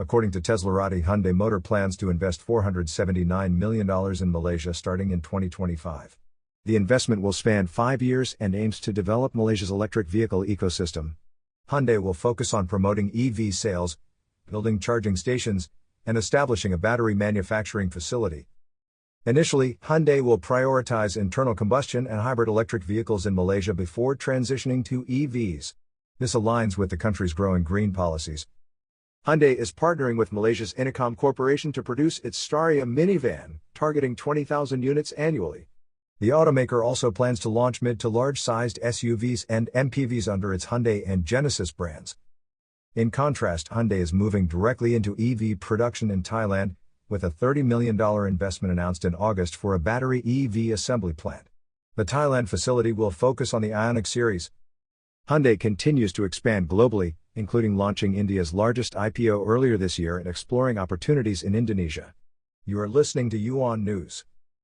According to Teslarati, Hyundai Motor plans to invest $479 million in Malaysia starting in 2025. The investment will span 5 years and aims to develop Malaysia's electric vehicle ecosystem. Hyundai will focus on promoting EV sales, building charging stations, and establishing a battery manufacturing facility. Initially, Hyundai will prioritize internal combustion and hybrid electric vehicles in Malaysia before transitioning to EVs. This aligns with the country's growing green policies. Hyundai is partnering with Malaysia's Inokom Corporation to produce its Staria minivan, targeting 20,000 units annually. The automaker also plans to launch mid to large-sized SUVs and MPVs under its Hyundai and Genesis brands. In contrast, Hyundai is moving directly into EV production in Thailand, with a $30 million investment announced in August for a battery EV assembly plant. The Thailand facility will focus on the IONIQ series. Hyundai continues to expand globally, including launching India's largest IPO earlier this year and exploring opportunities in Indonesia. You are listening to IONIQ News.